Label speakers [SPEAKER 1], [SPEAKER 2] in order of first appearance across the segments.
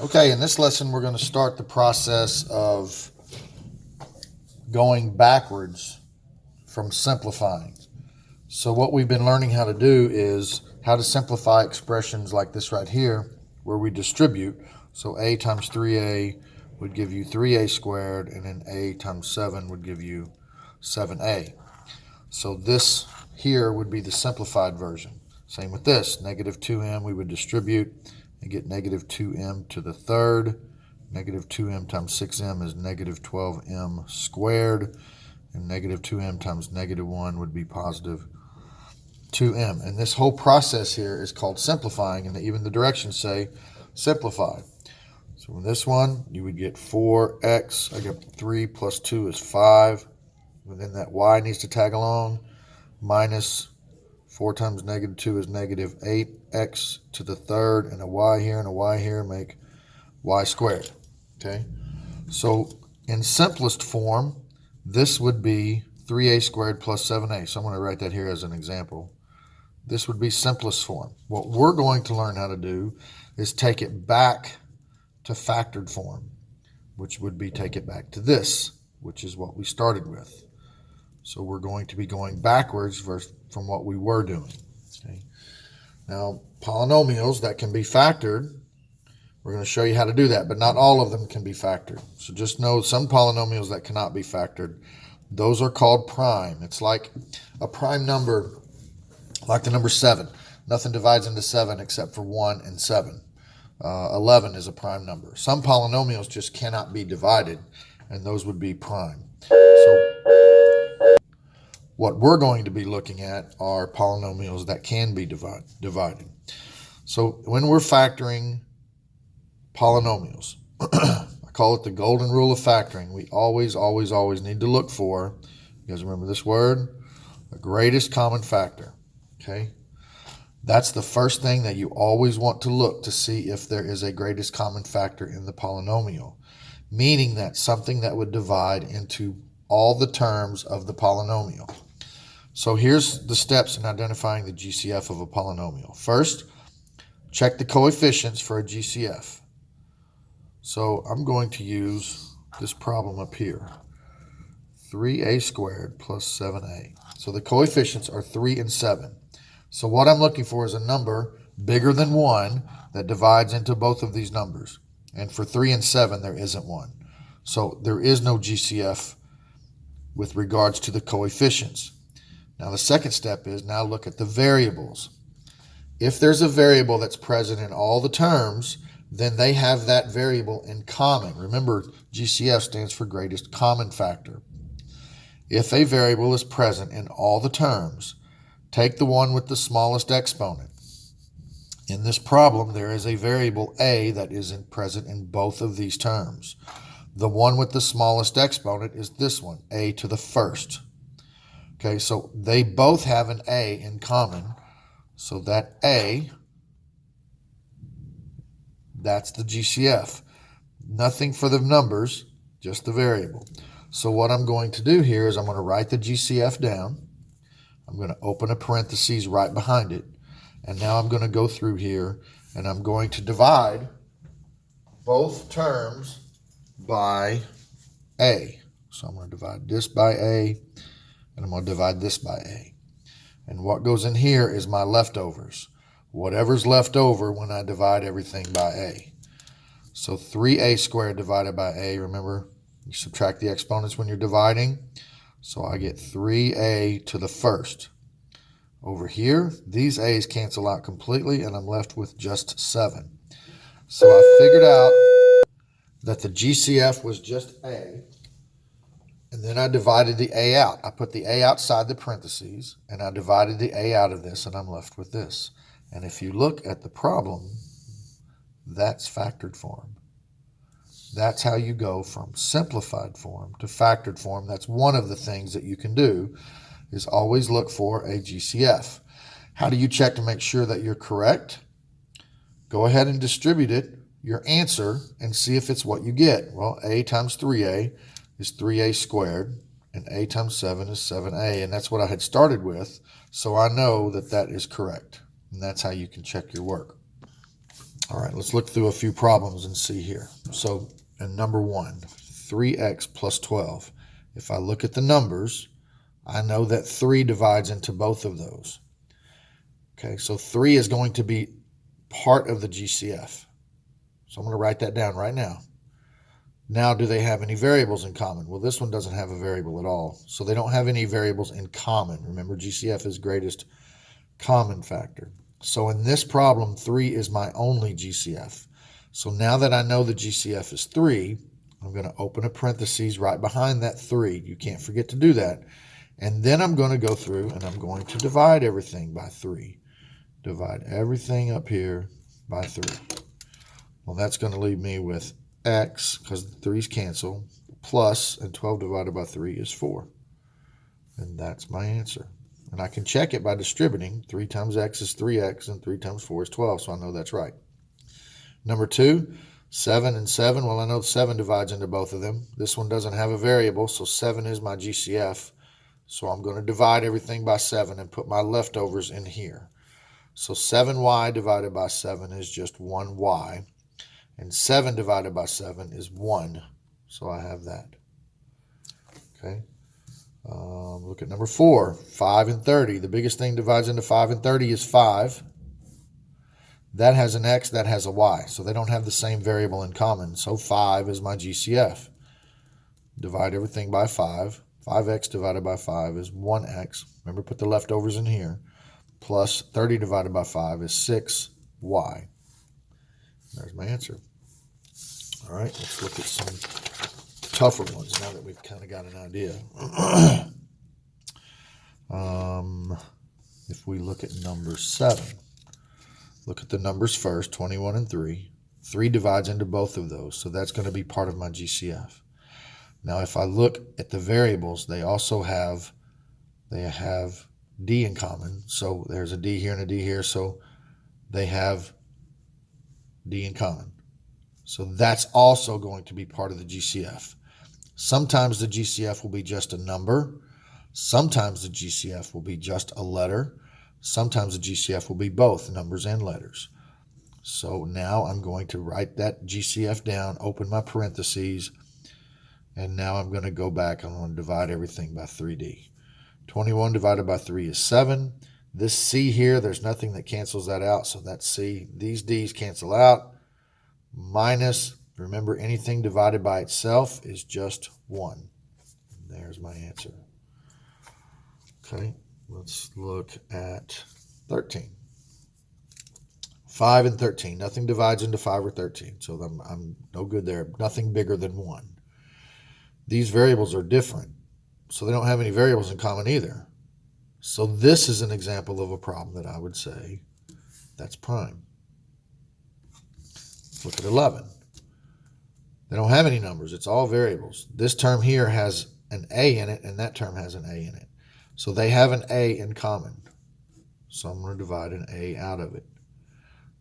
[SPEAKER 1] Okay, in this lesson, we're going to start the process of going backwards from simplifying. So what we've been learning how to do is how to simplify expressions like this right here, where we distribute. So a times 3a would give you 3a squared, and then a times 7 would give you 7a. So this here would be the simplified version. Same with this, negative 2m, we would distribute and get negative 2m to the third. Negative 2m times 6m is negative 12m squared, and negative 2m times negative 1 would be positive 2m. And this whole process here is called simplifying, and even the directions say simplify. So in this one, you would get 4x, I got 3 plus 2 is 5, and then that y needs to tag along, minus 4 times negative 2 is negative 8x to the third, and a y here make y squared. Okay, so in simplest form, this would be 3a squared plus 7a. So I'm going to write that here as an example. This would be simplest form. What we're going to learn how to do is take it back to factored form, which would be take it back to this, which is what we started with. So we're going to be going backwards from what we were doing. Okay. Now, polynomials that can be factored, we're going to show you how to do that, but not all of them can be factored. So just know some polynomials that cannot be factored, those are called prime. It's like a prime number, like the number 7. Nothing divides into 7 except for 1 and 7. 11 is a prime number. Some polynomials just cannot be divided, and those would be prime. So what we're going to be looking at are polynomials that can be divided. So when we're factoring polynomials, I call it the golden rule of factoring. We always need to look for, you guys remember this word, the greatest common factor. Okay, that's the first thing that you always want to look to see if there is a greatest common factor in the polynomial, meaning that something that would divide into all the terms of the polynomial. So here's the steps in identifying the GCF of a polynomial. First, check the coefficients for a GCF. So I'm going to use this problem up here, 3a squared plus 7a. So the coefficients are 3 and 7. So what I'm looking for is a number bigger than 1 that divides into both of these numbers. And for 3 and 7, there isn't one. So there is no GCF with regards to the coefficients. Now the second step is now look at the variables. If there's a variable that's present in all the terms, then they have that variable in common. Remember, GCF stands for greatest common factor. If a variable is present in all the terms, take the one with the smallest exponent. In this problem, there is a variable a that isn't present in both of these terms. The one with the smallest exponent is this one, a to the first. Okay, so they both have an a in common. So that a, that's the GCF. Nothing for the numbers, just the variable. So what I'm going to do here is I'm going to write the GCF down. I'm going to open a parentheses right behind it. And now I'm going to go through here and I'm going to divide both terms by a. So I'm going to divide this by a, and I'm going to divide this by a. And what goes in here is my leftovers. Whatever's left over when I divide everything by a. So 3a squared divided by a, remember, you subtract the exponents when you're dividing. So I get 3a to the first. Over here, these a's cancel out completely, and I'm left with just 7. So I figured out that the GCF was just a, and then I divided the a out. I put the a outside the parentheses, and I divided the a out of this, and I'm left with this. And if you look at the problem, that's factored form. That's how you go from simplified form to factored form. That's one of the things that you can do, is always look for a GCF. How do you check to make sure that you're correct? Go ahead and distribute it, your answer, and see if it's what you get. Well, a times 3a is 3a squared, and a times 7 is 7a, and that's what I had started with, so I know that that is correct. And that's how you can check your work. All right, let's look through a few problems and see here. So in number 1, 3x plus 12. If I look at the numbers, I know that 3 divides into both of those. Okay, so 3 is going to be part of the GCF. So I'm going to write that down right now. Now, do they have any variables in common? Well, this one doesn't have a variable at all. So they don't have any variables in common. Remember, GCF is greatest common factor. So in this problem, 3 is my only GCF. So now that I know the GCF is 3, I'm going to open a parentheses right behind that 3. You can't forget to do that. And then I'm going to go through and I'm going to divide everything by 3. Divide everything up here by 3. Well, that's going to leave me with x, because the 3's cancel, plus, and 12 divided by 3 is 4. And that's my answer. And I can check it by distributing. 3 times x is 3x, and 3 times 4 is 12, so I know that's right. Number 2, 7 and 7. Well, I know 7 divides into both of them. This one doesn't have a variable, so 7 is my GCF. So I'm going to divide everything by 7 and put my leftovers in here. So 7y divided by 7 is just 1y. And 7 divided by 7 is 1. So I have that. Okay. Look at number 4, 5 and 30. The biggest thing divides into 5 and 30 is 5. That has an x, that has a y. So they don't have the same variable in common. So 5 is my GCF. Divide everything by 5. 5x divided by 5 is 1x. Remember, put the leftovers in here. Plus 30 divided by 5 is 6y. There's my answer. All right, let's look at some tougher ones now that we've kind of got an idea. If we look at number 7, look at the numbers first, 21 and 3. 3 divides into both of those, so that's going to be part of my GCF. Now, if I look at the variables, they have d in common. So there's a d here and a d here, so they have d in common. So that's also going to be part of the GCF. Sometimes the GCF will be just a number. Sometimes the GCF will be just a letter. Sometimes the GCF will be both numbers and letters. So now I'm going to write that GCF down, open my parentheses, and now I'm going to go back and I'm going to divide everything by 3D. 21 divided by 3 is 7. This C here, there's nothing that cancels that out, so that's C. These D's cancel out. Minus, remember, anything divided by itself is just 1. There's my answer. Okay, let's look at 13. 5 and 13. Nothing divides into 5 or 13, so I'm no good there. Nothing bigger than 1. These variables are different, so they don't have any variables in common either. So this is an example of a problem that I would say that's prime. Look at 11. They don't have any numbers. It's all variables. This term here has an A in it, and that term has an A in it. So they have an A in common. So I'm going to divide an A out of it.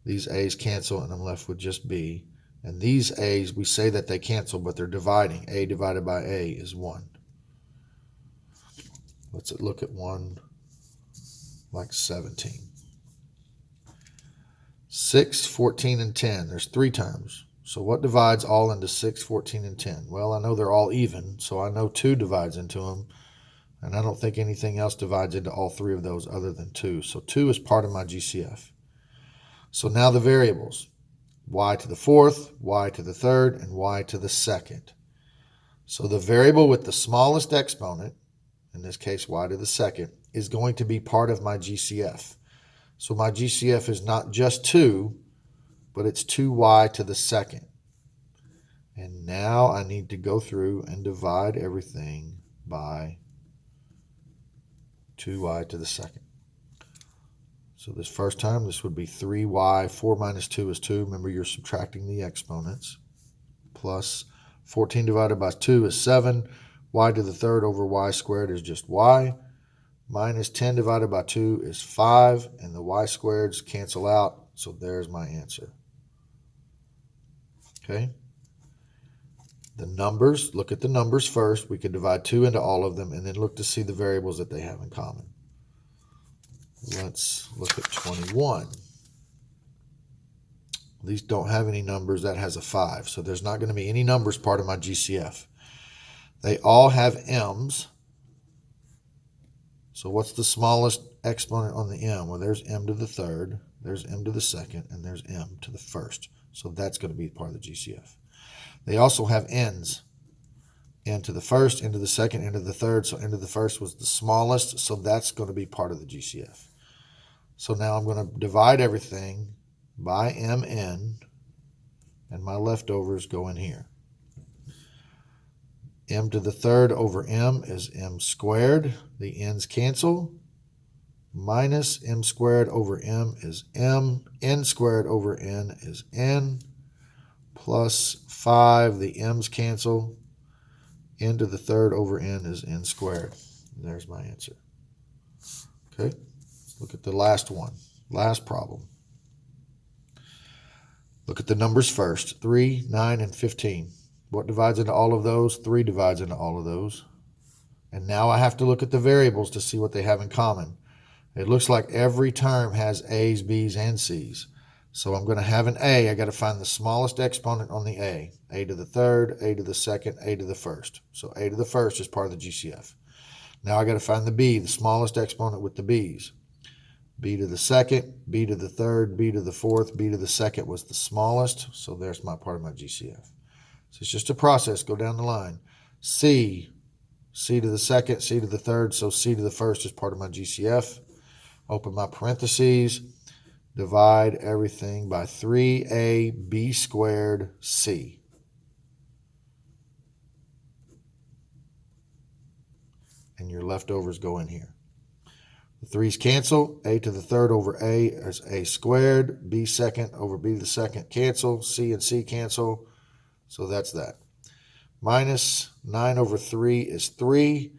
[SPEAKER 1] These A's cancel, and I'm left with just B. And these A's, we say that they cancel, but they're dividing. A divided by A is 1. Let's look at one like 17. 6, 14, and 10. There's 3 terms. So what divides all into 6, 14, and 10? Well, I know they're all even, so I know 2 divides into them. And I don't think anything else divides into all 3 of those other than 2. So 2 is part of my GCF. So now the variables. Y to the 4th, Y to the 3rd, and Y to the 2nd. So the variable with the smallest exponent, in this case Y to the 2nd, is going to be part of my GCF. So my GCF is not just 2, but it's 2Y to the 2nd. And now I need to go through and divide everything by 2Y to the 2nd. So this first time, this would be 3y. 4 minus 2 is 2. Remember, you're subtracting the exponents. Plus 14 divided by 2 is 7. Y to the 3rd over y squared is just y. Minus 10 divided by 2 is 5. And the y squareds cancel out. So there's my answer. Okay. The numbers, look at the numbers first. We could divide 2 into all of them and then look to see the variables that they have in common. Let's look at 21. These don't have any numbers. That has a 5. So there's not going to be any numbers part of my GCF. They all have m's. So what's the smallest exponent on the m? Well, there's m to the third, there's m to the second, and there's m to the first. So that's going to be part of the GCF. They also have n's. N to the first, n to the second, n to the third. So n to the first was the smallest. So that's going to be part of the GCF. So now I'm going to divide everything by mn, and my leftovers go in here. M to the third over m is m squared. The n's cancel. Minus m squared over m is m. N squared over n is n. Plus 5, the m's cancel. N to the third over n is n squared. There's my answer. Okay, look at the last one. Last problem. Look at the numbers first. 3, 9, and 15. What divides into all of those? 3 divides into all of those. And now I have to look at the variables to see what they have in common. It looks like every term has a's, b's, and c's. So I'm going to have an a. I got to find the smallest exponent on the a. A to the third, a to the second, a to the first. So a to the first is part of the GCF. Now I got to find the b, the smallest exponent with the b's. B to the second, b to the third, b to the fourth, b to the second was the smallest. So there's my part of my GCF. So it's just a process. Go down the line. C to the second, C to the third. So C to the first is part of my GCF. Open my parentheses. Divide everything by 3ab squared c. And your leftovers go in here. The 3's cancel. A to the third over a is a squared. B second over b to the second cancel. C and c cancel. So that's that. Minus 9 over 3 is 3.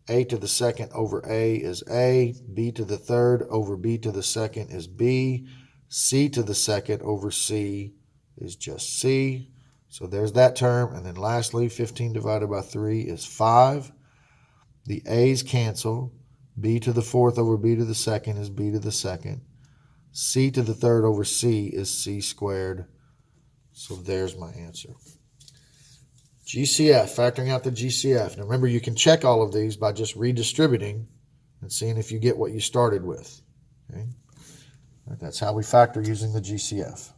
[SPEAKER 1] A to the second over a is a. B to the third over b to the second is b. C to the second over c is just c. So there's that term. And then lastly, 15 divided by 3 is 5. The a's cancel. B to the fourth over b to the second is b to the second. C to the third over c is c squared. So there's my answer. GCF, factoring out the GCF. Now remember, you can check all of these by just redistributing and seeing if you get what you started with. Okay? That's how we factor using the GCF.